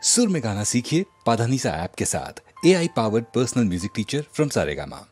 सुर में गाना सीखिए पाधानीसा ऐप के साथ। AI powered personal music teacher from Saregama.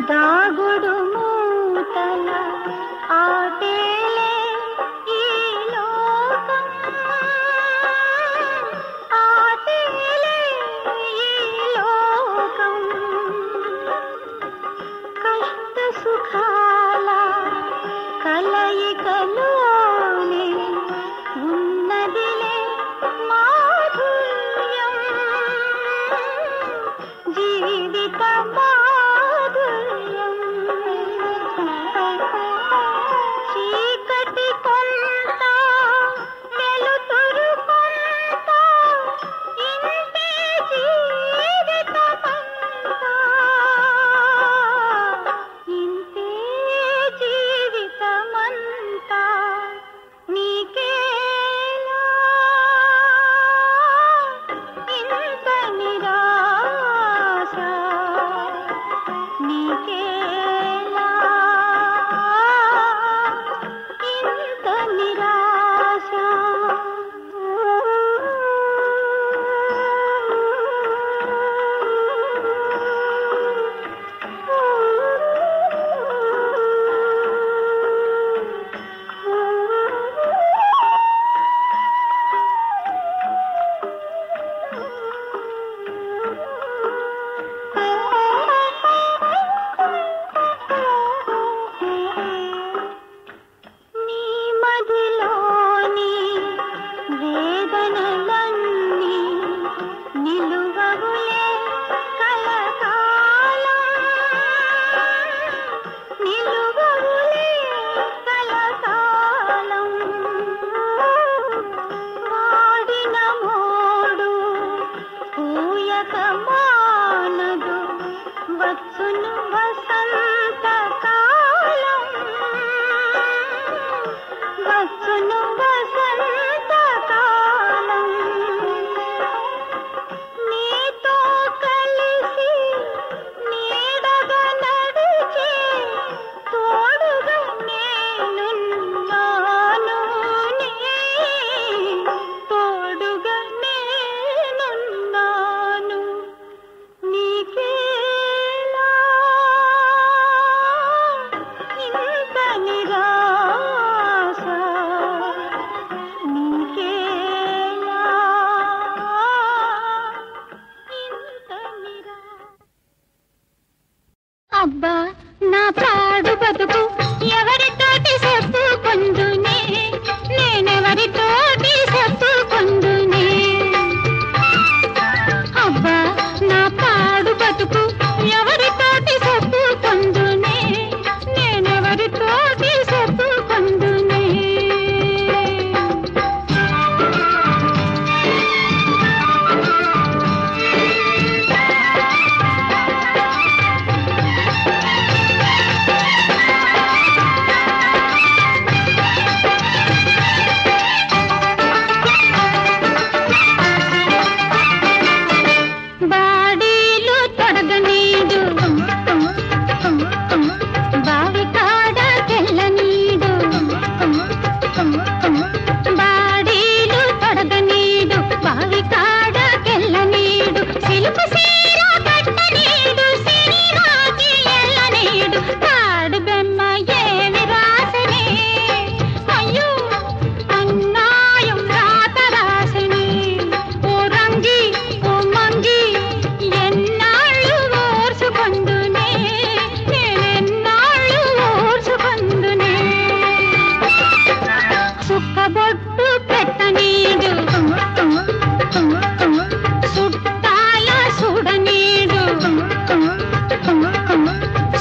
దాగుడు మూతల ఆటేలే ఈ లోకం, ఆటేలే ఈ లోకం. కష్ట సుఖాల కలయికలోనే ఉన్నదిలే మాధుర్యం, జీవిత మాధుర్యం. చీకటి కొంత వెలుతురు కొంత, ఇంతే జీవితమంతా, ఇంతే జీవితమంతా. నీకేలా ఇంత నిరాశ, నీకేలా ఇంత నిరాశ. నీ మదిలోని వేదనలన్నీ నిలువవులే కలకాలం, నిలువవులే కలకాలం. వాడిన మోడు పూయక మానదు, వచ్చును వసంతకాలం, వచ్చును వసంతకాలం. నీతో కలిసి నీడగా నడిచే తోడుగా నేనున్నాను, నీ తోడుగా నేనున్నాను. నీకేలా అబ్బా నా పాడు బతుకు ఎవరితోటి చెప్పుకుందునే, నేనెవరితోటి చెప్పుకుందునే. అబ్బా నా పాడు బతుకు ఎవరితోటి చెప్పుకుందునే, నేనెవరితోటి చెప్పుకుందునే. బాడీలు తొడగనీడు, బావి కాడ తెల్లనీడు, బాడీలు తొడగనీడు, బావి కాడ తెల్లనీడు, సిలుకు సీర కట్టనీడు, సిరివాకి ఎల్లనీడు, తాడు బెమ్మ ఏమి రాసనే, అయ్యో అన్నాయం రాత రాసనే. ఓ రంగి ఓ మంగి ఎన్నాళ్ళు ఓర్చుకొందునే, నేనెన్నాళ్ళు ఓర్చుకొందునే. సుక్కబొట్టు పెట్టనీడు, సుట్టాల సుడనీడు,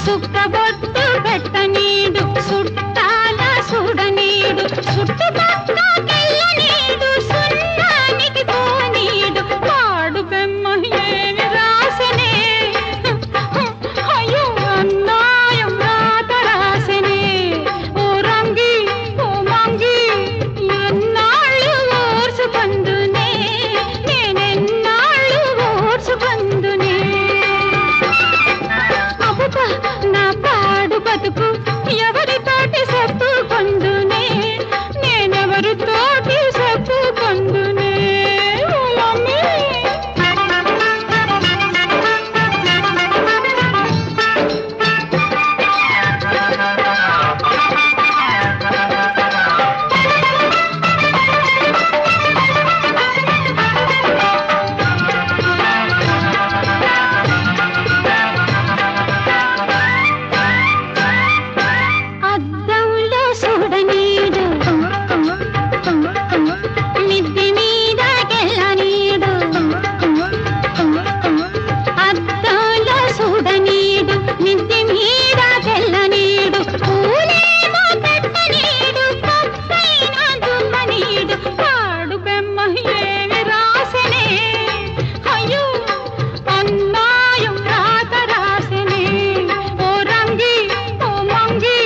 సుక్కబొట్టు పెట్టనీడు, సుట్టాల సుడనీడు, చుట్టుపక్కకెళ్ళనీడు, సున్నానికి పోనీడు, పాడు బెమ్మ ఏమి రాసనే, అయ్యో అన్నాయం రాత రాసనే. ఓ రంగి ఓ మంగి ఎన్నాళ్ళు ఓర్చుకొందునే, నేనెన్నాళ్ళు ఓర్చుకొందునే. అబ్బా నా పాడు బతుకు ఎవరితోటి చెప్పుకొందునే, నేనెవరితోటి చెప్పుకొందునే. ఓ మమ్మీ అద్దంలో చూడనీడు, మిద్ది మీదకెళ్ళనీడు, అద్దంలో చూడనీడు, మిద్ది మీదకెళ్ళనీడు, పూలేమో పెట్టనీడు, పక్కైన దుమ్మనీడు, పాడు బెమ్మ ఏమి రాసనే, అయ్యో అన్నాయం రాత రాసనే. ఓ రంగి ఓ మంగి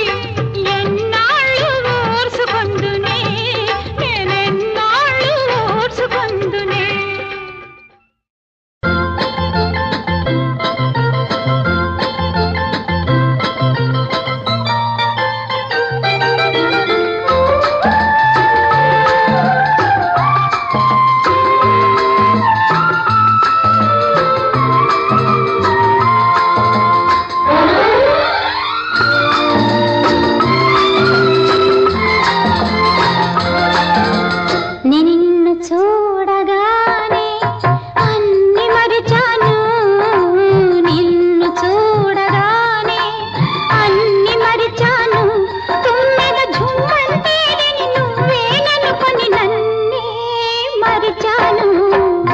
ఎన్నాళ్ళు ఓర్చుకొందునే, నేనెన్నాళ్ళు ఓర్చుకొందునే. నిన్ను చూడగానే అన్ని మరిచాను, నిన్ను చూడగానే అన్ని మరిచాను, తుమ్మెద ఝుమ్మంటే నువ్వేననుకొని నన్నే మరిచాను.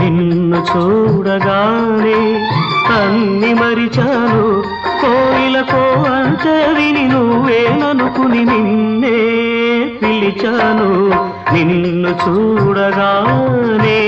నిన్ను చూడగానే అన్ని మరిచాను, కోయిలకో అంటే విని నువ్వేననుకుని నిన్నే పిలిచాను. నిన్ను చూడగానే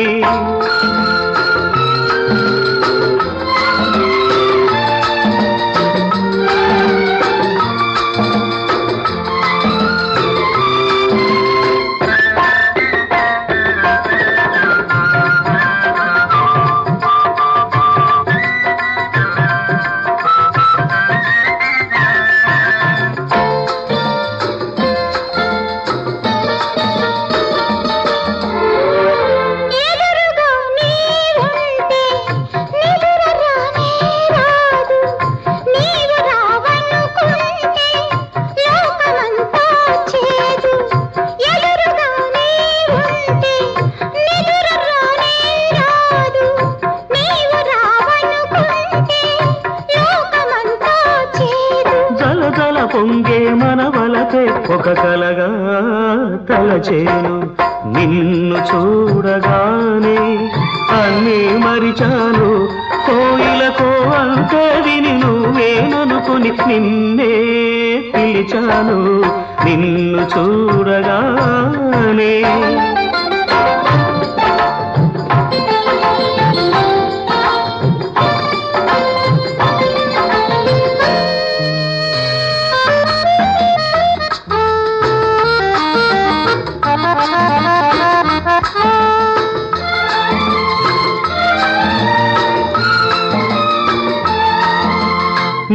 ఎదురుగా నీ ఒక కలగా తలచేను. నిన్ను చూడగానే అన్నీ మరిచాను, కోయిలకో అంతే విని నువ్వేననుకుని నిన్నే పిలిచాను. నిన్ను చూడగానే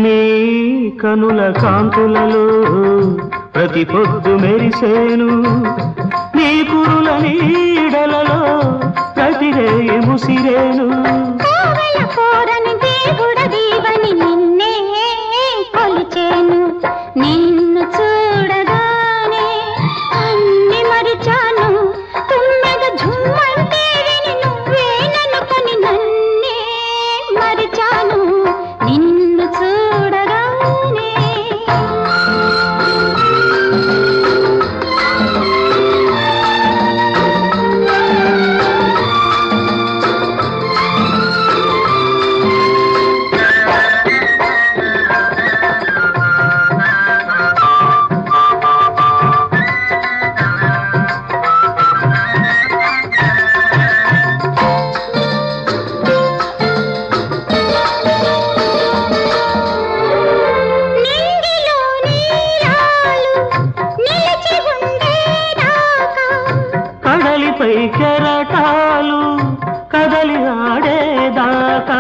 నీ కనుల కాంతులలో ప్రతి పొద్దు మెరిసేను, నీ కురుల నీడలలో ప్రతిరేయి ముసిరేను. నిన్ను చూడగానే అన్ని మరిచాను, తుమ్మెద ఝుమ్మంటే విని నువ్వేననుకొని నన్నే మరిచాను. నిన్ను చూడగానే కెరటాలు కదలి ఆడేదాకా,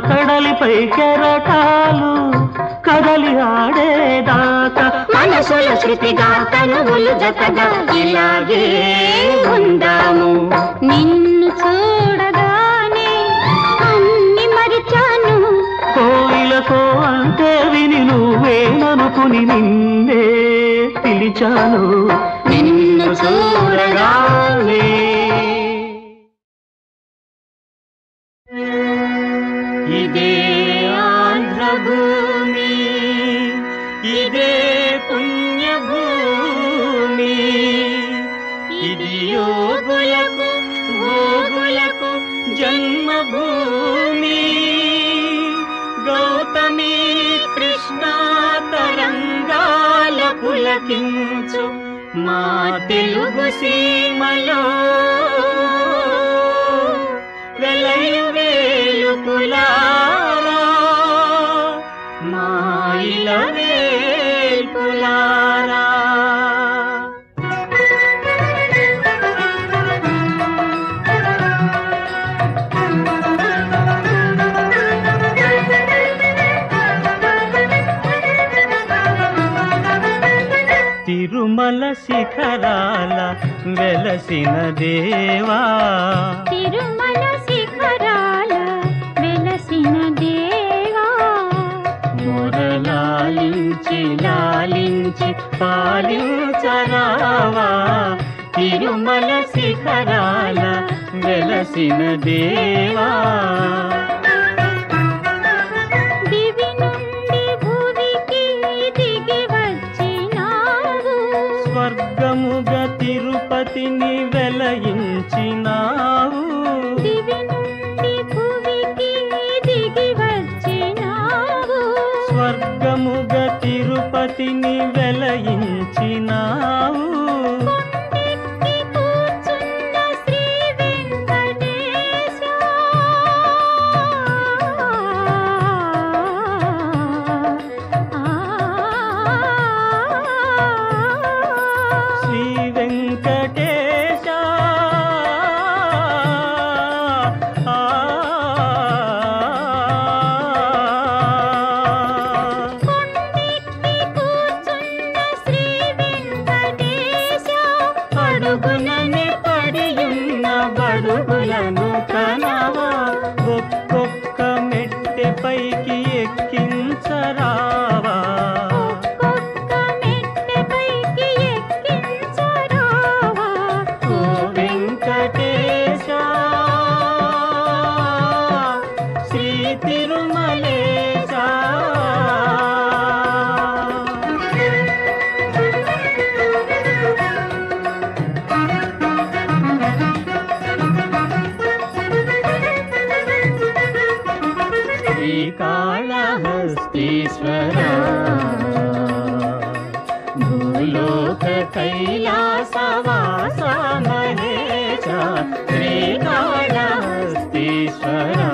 కడలిపై కెరటాలు కదలి ఆడేదాకా, మనసుల శృతిగా తనువులు జతగా ఇలాగే ఉందాము. నిన్ను చూడగానే అన్ని మరిచాను, కోయిలకో అంటే విని నువ్వేననుకుని నిన్నే పిలిచాను. నిన్ను చూడగానే ఇదే ఆంధ్రభూమి, ఇదే పుణ్యభూమి, ఇది యోగులకు భోగులకు జన్మభూమి. గౌతమి కృష్ణా తరంగాల పులకించు మా తెలుగు సీమలో వెలయు వేలుపులారా, మా ఇలవేల్పులారా. తిరుమల శిఖరాల వెలసిన దేవా, తిరుమల శిఖరాల వెలసిన దేవా, మొరలాలించి లాలించి పాలించరావా. తిరుమల శిఖరాల వెలసిన దేవా, దివి నుండి భువికి దిగి వచ్చినావు, స్వర్గముగా తిరుపతిని వెలయించినావు. దివి నుండి భువికి దిగి వచ్చినావు, స్వర్గముగా తిరుపతిని వెలయించినావు. కొండెక్కి కూర్చున్న శ్రీ వెంకటేశ, శ్రీ వెంకటేశ, కొండెక్కి కూర్చున్న శ్రీ వెంకటేశ, అడుగునని పడియున్న బడుగులను కనవా. ఒక్కొక్క మెట్టె పైకి ఎక్కించరావా. ఒక్కొక్క మెట్టెపైకి ఎక్కించరావా. ఓ వెంకటేశ, శ్రీ తిరుమల భూలోక కైలాసవాస మహేశ శ్రీకాళహస్తీశ్వరా.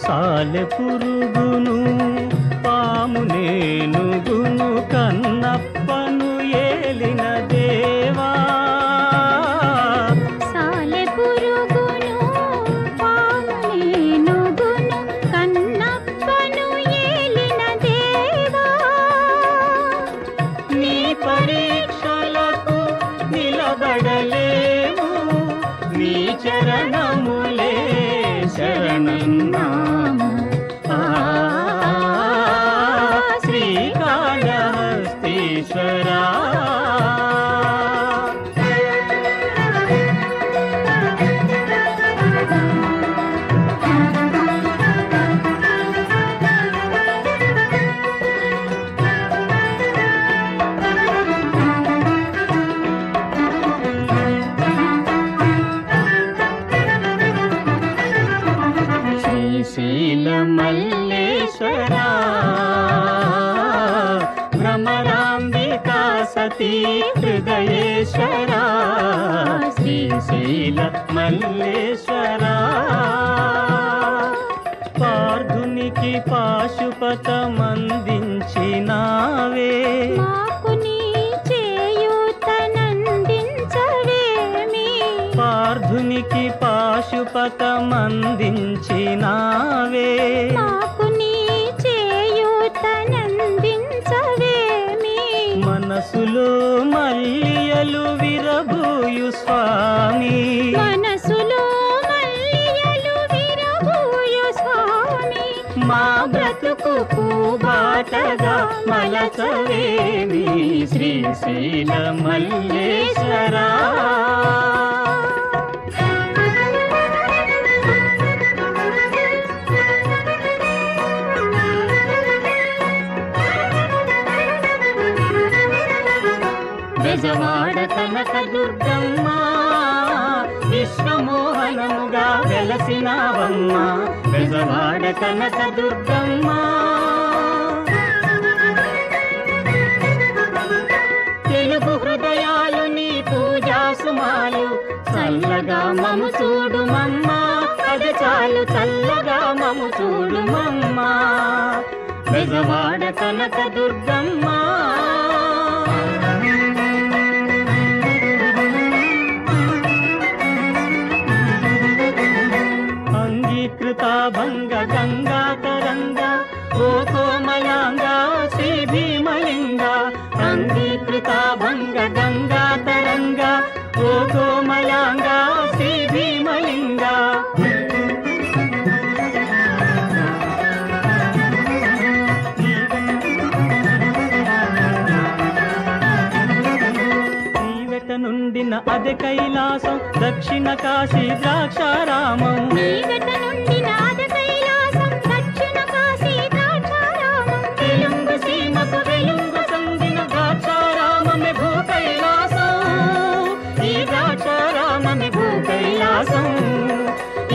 సాలె పురుగును పాము నేనుగును కన్నప్పను ఏలిన దేవా. సాలె పురుగును పాము నేనుగును కన్నప్పను ఏలిన దేవా. నీ పరీక్షలకు నిలబడలేము, నీ చరణములే శరణన్నాము. శ్రీకాళహస్తీశ్వరా. శ్రీశైల మల్లేశ్వరా భ్రమరాంబికా సతీ హృదయేశ్వరా. శ్రీశైల మల్లేశ్వరా. పార్థునికి పాశుపతమందించినావే, మాకు నీ చేయూతనందించవేమి. పార్థునికి పాశుపతమందించినావే, మాకు నీ చేయూతనందించవేమి. మనసులో మల్లియలు విరబూయు స్వామి, మనసులో మల్లియలు విరబూయు స్వామి. మా బ్రతుకు పూబాటగా మలచవేమి. శ్రీశైల మల్లేశ్వరా. బెజవాడ కనక దుర్గమ్మ విశ్వమోహనముగా వెలసినావమ్మ. బెజవాడ కనక దుర్గమ్మ. తెలుగు హృదయాలు నీ పూజా సుమాలు, చల్లగా మము చూడు మమ్మ. అది చాలు చల్లగా మము చూడు మమ్మ. బెజవాడ కనక దుర్గమ్మ. అంగీకృత భంగ గంగా తరంగ ఓ కోమలాంగ శ్రీ భీమలింగ. అంగీకృత భంగ గంగా తరంగ ఓ కోమలాంగ శ్రీ భీమలింగ. నుండిన అదే కైలాసం దక్షిణ కాశీ ద్రాక్షారామం. తెలుగు సీమకు వెలుగు సందిన ద్రాక్షారామమే భూ కైలాసం. ఈ ద్రాక్షారామమే భూ కైలాసం.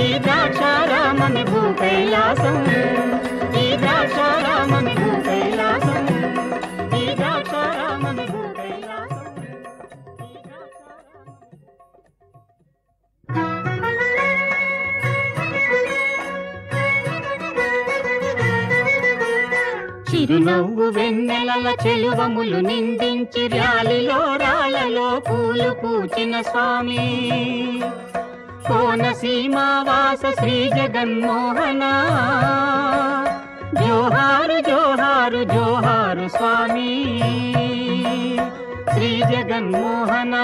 ఈ ద్రాక్షారామమే భూ కైలాసం. ఈ ద్రాక్షారామమే భూ కైలాసం. ఈ ద్రాక్షారామమే భూ కైలాసం. చిరునవ్వు వెన్నెలల చెలువములు నిందించి ర్యాలిలో రాళ్ళలో పూలు పూచిన స్వామి. కోనసీమావాస శ్రీ జగన్మోహన. జోహారు జోహారు జోహారు స్వామి. శ్రీ జగన్మోహన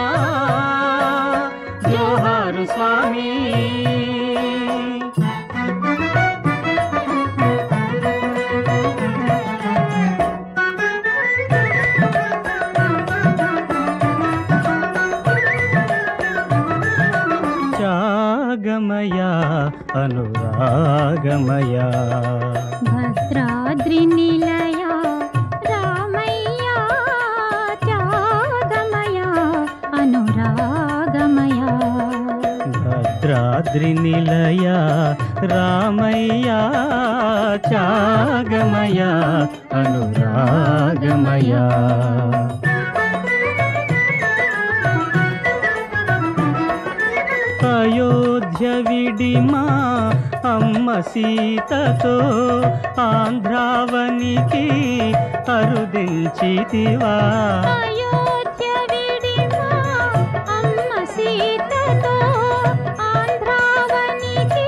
జోహారు స్వామి. త్యాగమయ అనురాగమయ భద్రాద్రి నిలయ రామయ్య బద్రినిలయ రామయ్య త్యాగమయ అనురాగమయ. అయోధ్య విడిమా అమ్మ సీతతో ఆంధ్రావనికి అరుదించితివా. అయోధ్య విడిమా అమ్మ సీతతో ఆంధ్రావనికి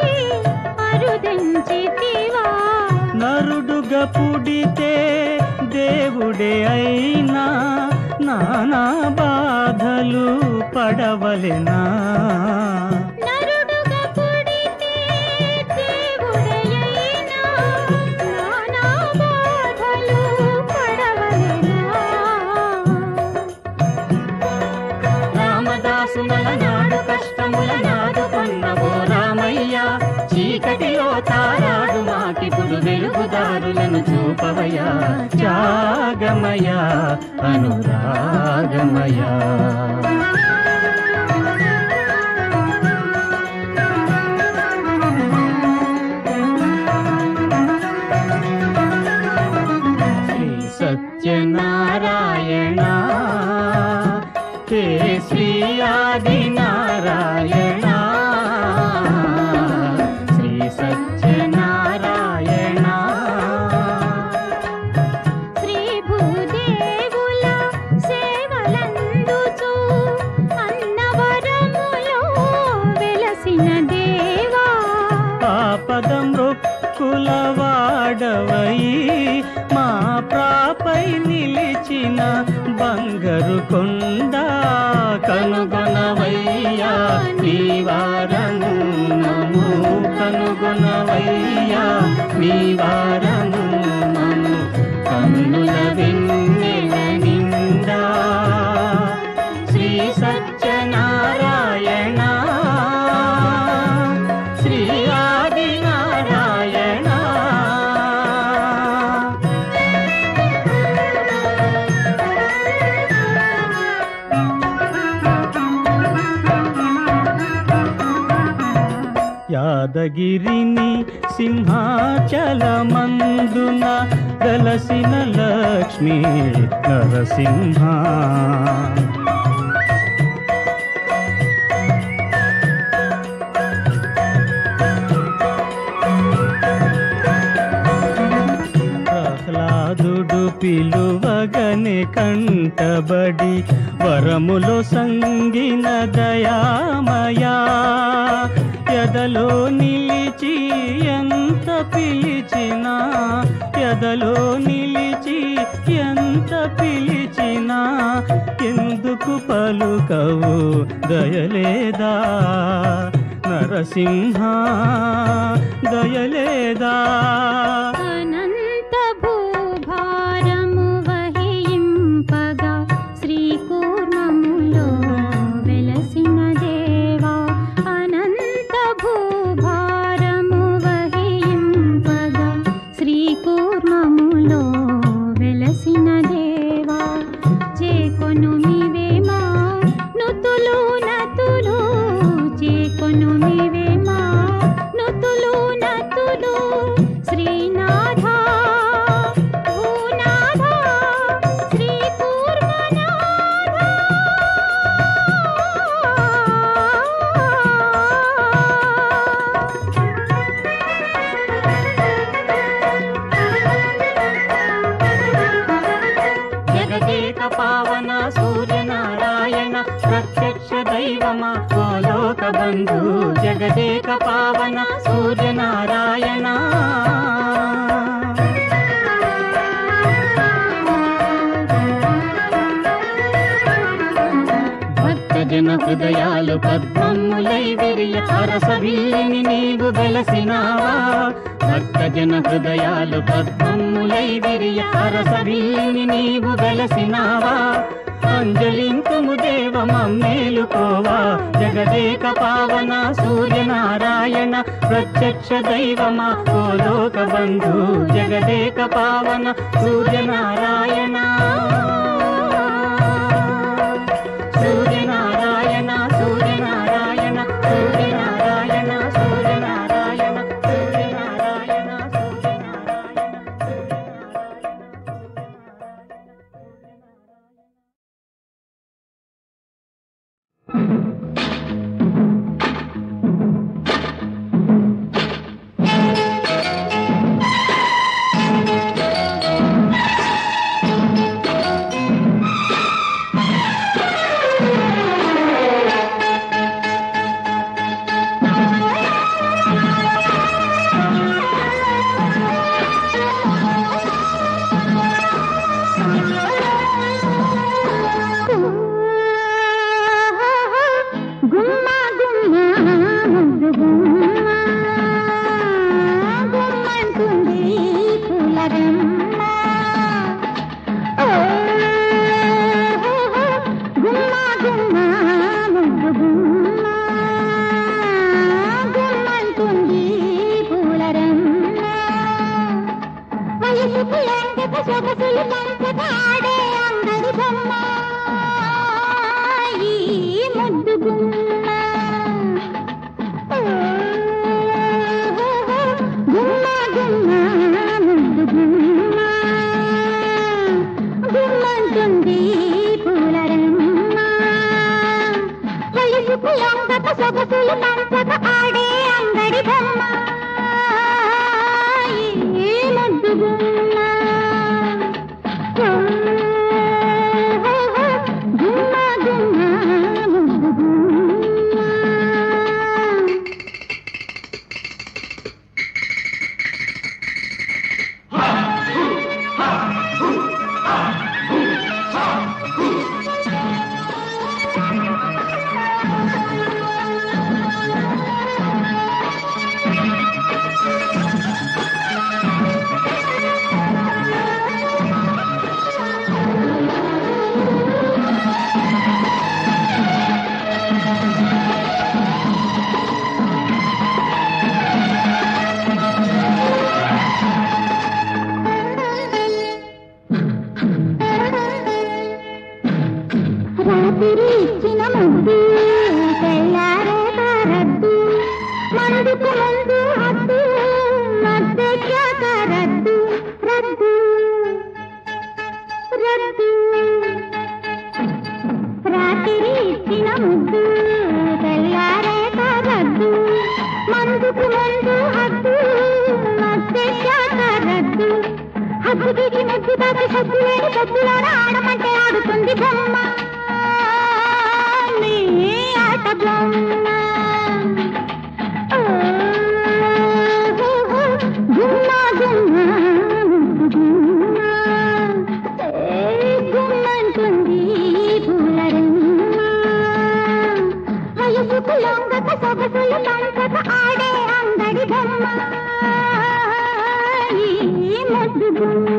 అరుదించితివా. నరుడుగా పుడితే దేవుడే అయినా నానా బాధలు పడవలెనా. నరుడుగా పుడితే దేవుడైనా నానా బాధలు పడవలెనా. రామదాసుల నాడు కష్టముల నాదుకున్నవో రామయ్య, చీకటిలో తారాడు మాకిప్పుడు వెలుగుదారులను చూపవయ్యా. త్యాగమయ అనురాగమయ. శ్రీ సత్యనారాయణ హే శ్రీ ఆదినారాయణ. శ్రీ సత్యనారాయణ. శ్రీ భూదేవుల సేవలందుచు అన్నవరములో వెలసిన దేవా. ఆపద మృక్కుల వాడవై మా ప్రాపై నిలిచిన బంగారు కొండ కనుగొనవయ్యా. నీవారము నము కనుగొనవయ్యా. నీవారము నము కన్నుల వెన్నెల నిండా. శ్రీ సత్యనారాయణ శ్రీ ఆదినారాయణ. యాదగిరిని సింహాచలమందున దలసిన లక్ష్మీ నరసింహ. ప్రహ్లాదుడు పిలువగనే కంటబడి వరములో సంగిన దయామయా. ఎదలో నిలిచి ఎంత పిలిచినా, ఎదలో నిలిచి ఎంత పిలిచినా ఎందుకు పలుకవు దయలేదా నరసింహ దయలేదా. అనంత భూభారము వహింపగా శ్రీకూర్మములో వెలసిన దేవా. అనంత భూభారము వహింపగా శ్రీకూర్మములో వెలసిన దేవా. చేకొను మివేమా నుతులు నతులు, చేకొను మివేమా నుతులు నతులు. శ్రీనాథ భూనాథ శ్రీకూర్మనాథ. జగదేక పావన సూర్యనారాయణ ప్రత్యక్ష దైవమా గోలోక బంధు. జగదేక పావన సూర్యనారాయణ. భక్తజన హృదయాలు పద్మములై విరియ అరసవిల్లిని నీవు వెలసినావా. భక్తజన హృదయాలు పద్మములై విరియ అరసవిల్లిని నీవు వెలసినావా. అంజలింతుము దేవ మమ్మేలుకోవా. జగదేక పావన సూర్యనారాయణ ప్రత్యక్ష దైవమా గోలోక బంధు. జగదేక పావన సూర్యనారాయణ. సూర్యనారాయణ సూర్యనారాయణ సూర్యనారాయణ. వయసుకులంకత సొగసులు పంచక ఆడే అంగడి బొమ్మ ఈ ముద్దు గుమ్మ గుమ్మ గుమ్మ ముద్దు గుమ్మ గుమ్మంటుంది పూలరమ్మ వయసుకులంకత సొగసులు పంచక ఆడే అంగడి బొమ్మ ఈ ముద్దు గుమ్మ గుమ్మ గుమ్మ ముద్దు గుమ్మ. రాత్రి ఇచ్చిన ముద్దు తెల్లారే రద్దు మందుకు ముందు హద్దు మద్దెక్కాక రద్దు రద్దు రద్దు రాత్రి ఇచ్చిన ముద్దు తెల్లారే రద్దు మందుకు ముందు హద్దు మద్దెక్కాక రద్దు హద్దు దిగి ముద్దు దాటి సద్దు లేని సద్దులోన ఆడమంటే ఆడుతుంది బొమ్మ ఆట బొమ్మ గుమ్మ గుమ్మ గుమ్మ గుమ్మంటుంది పూలరమ్మ వయసుకు లొంగక సొగసులు పంచక ఆడే అంగడి బొమ్మ ఈ ముద్దు గుమ్మ.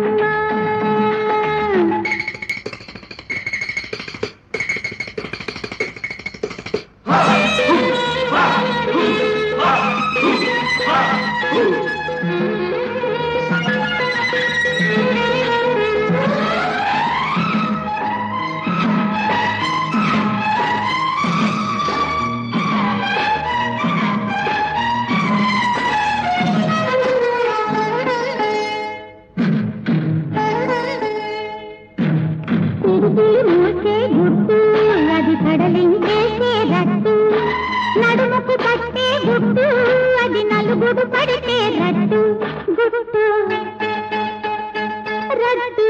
మూసే గుట్టు అది కడలించేసే రట్టు నడుముకు పట్టే గుట్టు అది నలుగుడు పడితే రట్టు గుట్టు రట్టు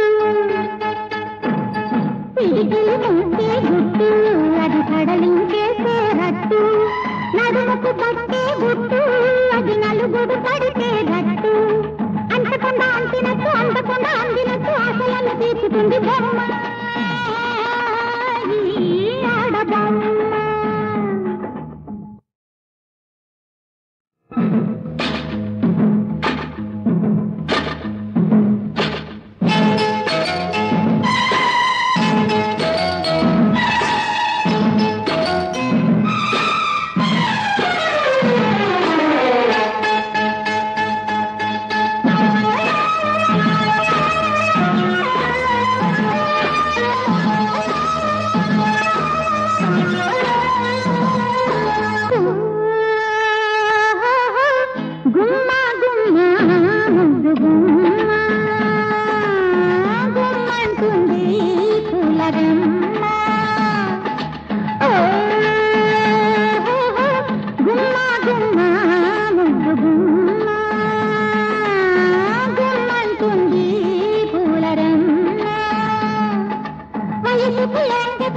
పిడికిలు మూసే గుట్టు అది కడలించేసే రట్టు నడుముకు పట్టే గుట్టు అది నలుగుడు పడితే రట్టు అంతకుండా అంటినట్టు అందకుండా అందినట్టు ఆశలను తీర్చుతుంది బొమ్మ ఆడబొమ్మ.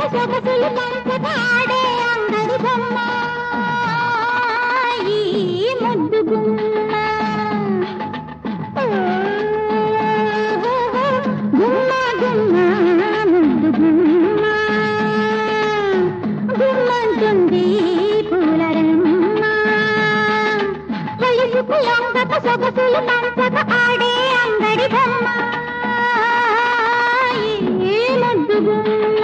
సొగసులు పంచక ఆడే అంగడి బొమ్మ ఈ ముద్దు గుమ్మ గుమ్మ గుమ్మ ముద్దు గుమ్మ గుమ్మంటుంది పూలరమ్మ వయసుకు లొంగక సొగసులు పంచక ఆడే అంగడి బొమ్మ ఈ ముద్దు గుమ్మ.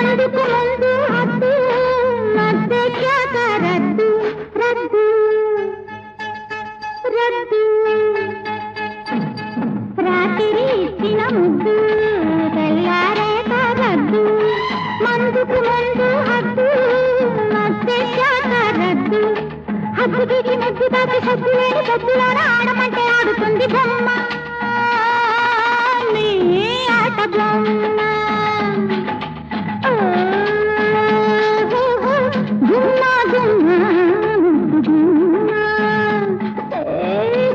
మందుకు ముందు హద్దు మద్దెక్కాక రద్దు రద్దు రద్దు రాత్రి ఇచ్చిన ముద్దు తెల్లారేక రద్దు మందుకు ముందు హద్దు మద్దెక్కాక రద్దు హద్దుకి ముద్దు దాటి సద్దు లేని సద్దులోన ఆడమంటే ఆడుతుంది బొమ్మ నీ ఆట బొమ్మ గుమ్మ గుమ్మ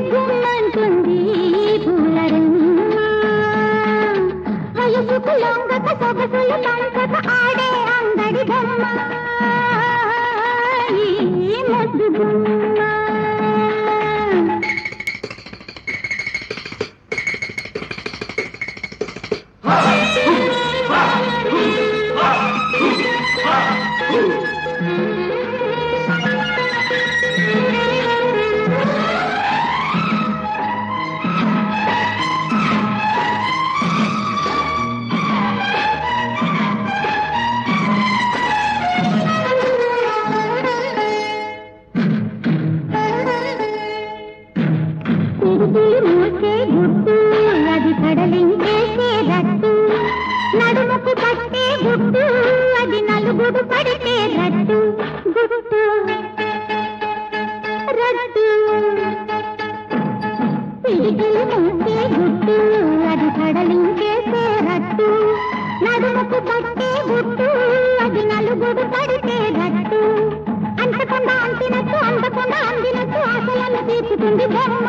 గుమ్మంటుంది పూలరమ్మ వయసుకు లొంగక సొగసులు పంచక ఆడే అంగడి బొమ్మ ఈ ముద్దు బొమ్మ మూసే గుట్టు అది పడలించేసే రట్టు నడుముకు పట్టే గుట్టు అది నలుగుడు పడితే రట్టు గుట్టు రట్టు పీటలు మూసే గుట్టు అది పడలించేసే రట్టు నడుముకు పట్టే గుట్టు అది నలుగుడు పడితే రట్టు అంతకుండా అంటినట్టు అందకుండా అందినట్టు ఆశలను తీర్చుతుంది బొమ్మ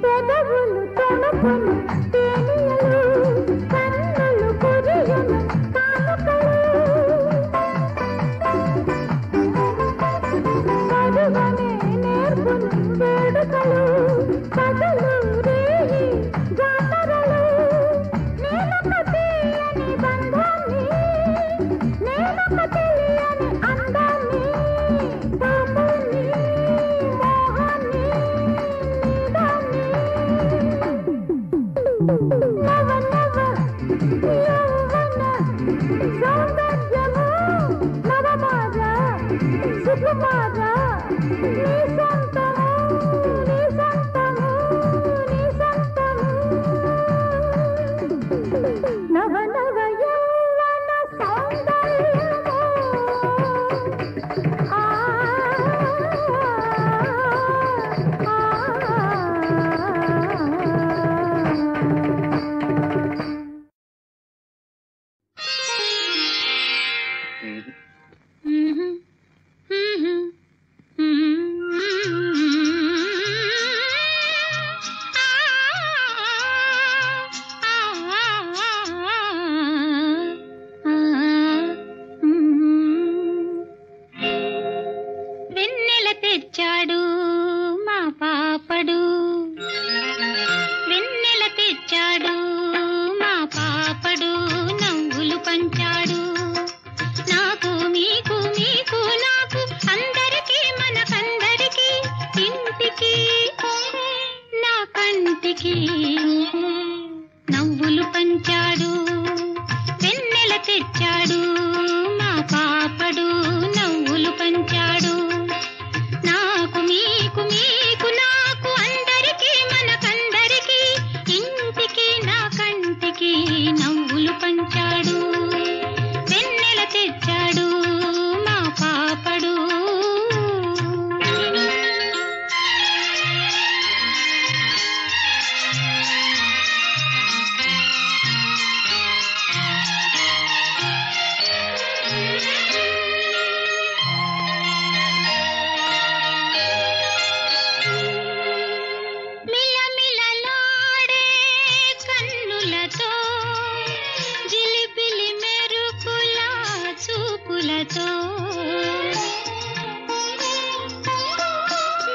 పెదవులు తొణపను తేనియలు చూపులతో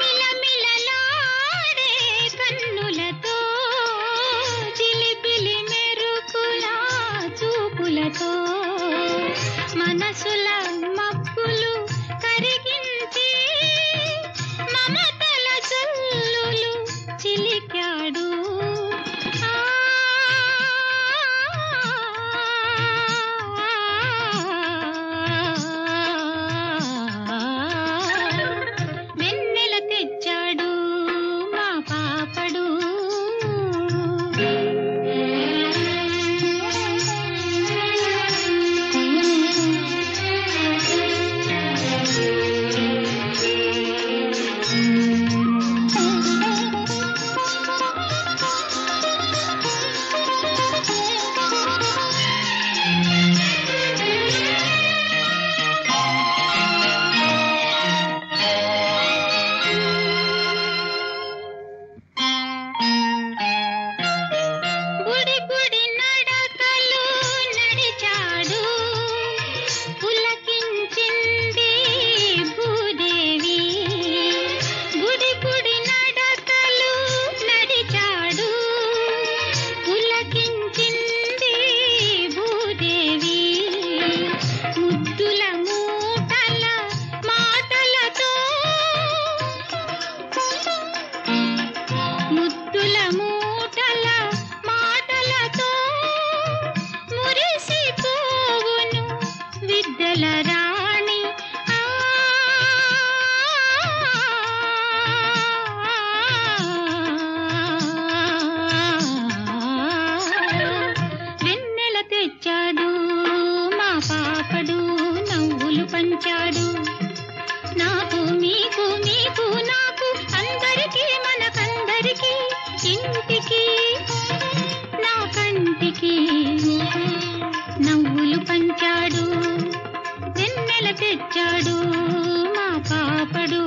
మిలమిలలాడే కన్నులతో చిలిపిలి మెరుపుల చూపులతో మనసుల మబ్బులు కరిగించి మమతల జల్లులు చిలికాడు. వెన్నెల తెచ్చాడు మా పాపడు. గుడి గుడి నడకలు నడిచాడు. పులకించింది భూదేవి. గుడి గుడి నడకలు నడిచాడు. పులకించింది భూదేవి. ముద్దుల మూటల మాటలతో ముద్దుల మూటల మాటలతో మురిసిపోవును విద్యల రాణి. వెన్నెల తెచ్చాడు మా పాపడు. నవ్వులు పంచాడు. నాకు మీకు మీకు నాకు అందరికీ మనకందరికీ ఇంటికి నా కంటికి నవ్వులు పంచాడు. వెన్నెల తెచ్చాడు మా పాపడు.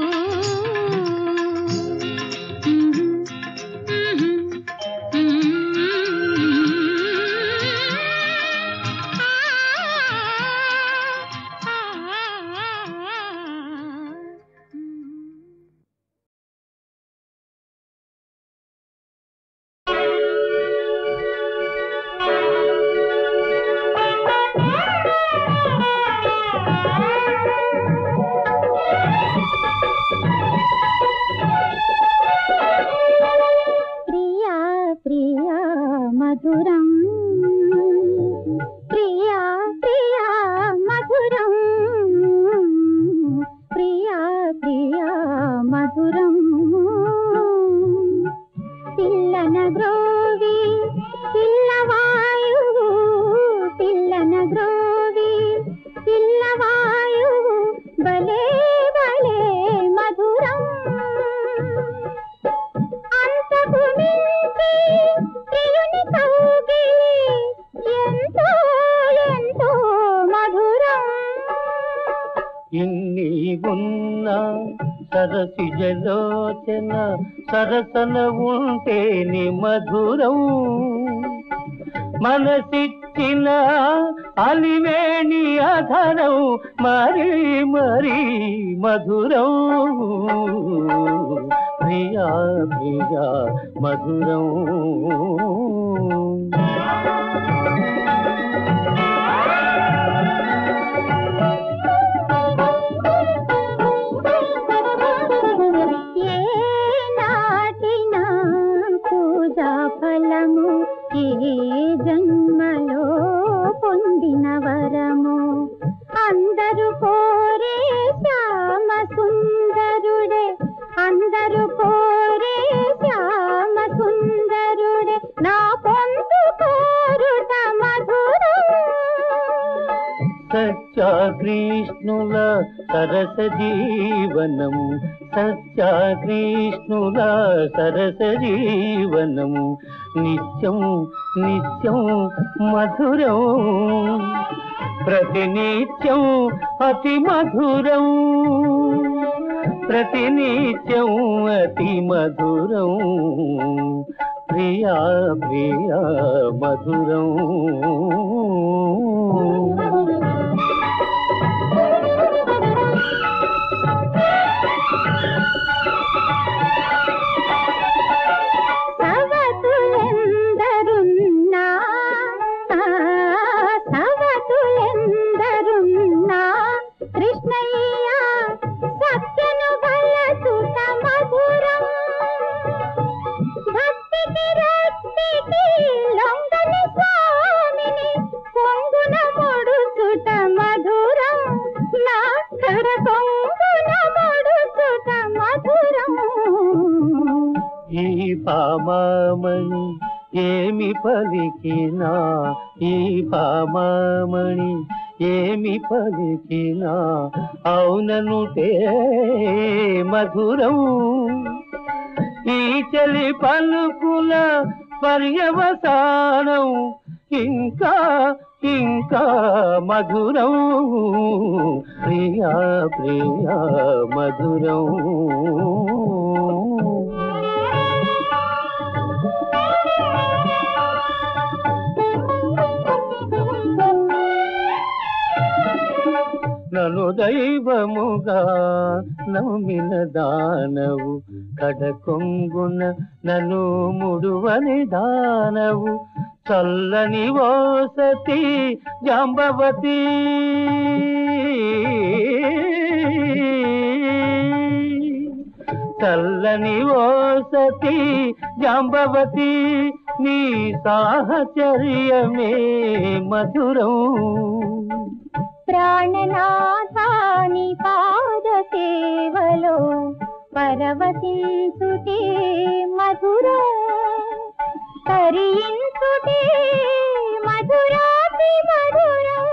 ప్రియా ప్రియా మధురం ప్రియా ప్రియా మధురం ప్రియా ప్రియా మధురం పిల్లన గ్రోవి పిల్లవాయువు పిల్లన గ్రోవి పిల్లవాయువు భలే భలే మధురం అంతకు మించి ప్రియుని కౌగిలి ఎంతో ఎంతో మధురం. ఇన్ని ఉన్నా సరసిజలోచన సరసన ఉంటేని మధురం. మనసిచ్చిన అలివేణి అధరం మరీ మరీ మధురం. ప్రియా ప్రియా మధురం. ఏ నాటిన పూజా ఫలము ఏ జన్మలో పొందిన వరము. అందరూ కోరే శ్యామ సుందరుడే అందరూ కోరే శ్యామ సుందరుడే నా పొందు కోరుట మధురం. సత్యాకృష్ణుల సరస జీవనం సత్యాకృష్ణుల సరస జీవనం నిత్యం నిత్యం మధురం. ప్రతినిత్యం అతి మధురం. ప్రతినిత్యం అతి మధురం. ప్రియా ప్రియా మధురం. పలికినా ఈ భామామణి ఏమి పలికినా అవుననుటే మధురం ఈ చలి పలుకుల పర్యవసానం ఇంకా ఇంకా మధురం ప్రియా ప్రియా మధురం నన్ను దైవముగా నమ్మిన దానవు కడకొంగున నన్ను ముడువని దానవు చల్లని ఓసతి జాంబవతి చల్లని ఓసతి జాంబవతి నీ సాహచర్యమే మధురం ప్రాణనాథాని పాద సేవలో పరవశించుటే మధురం తరించుటే మధురాతి మధురం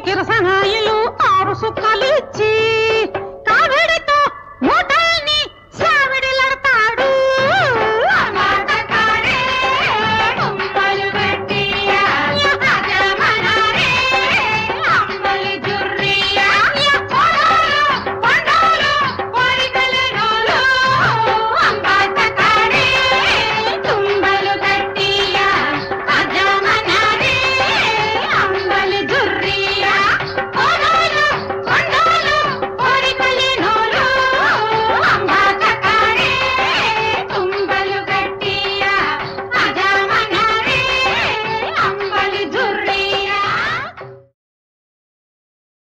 కిరసనాయిలు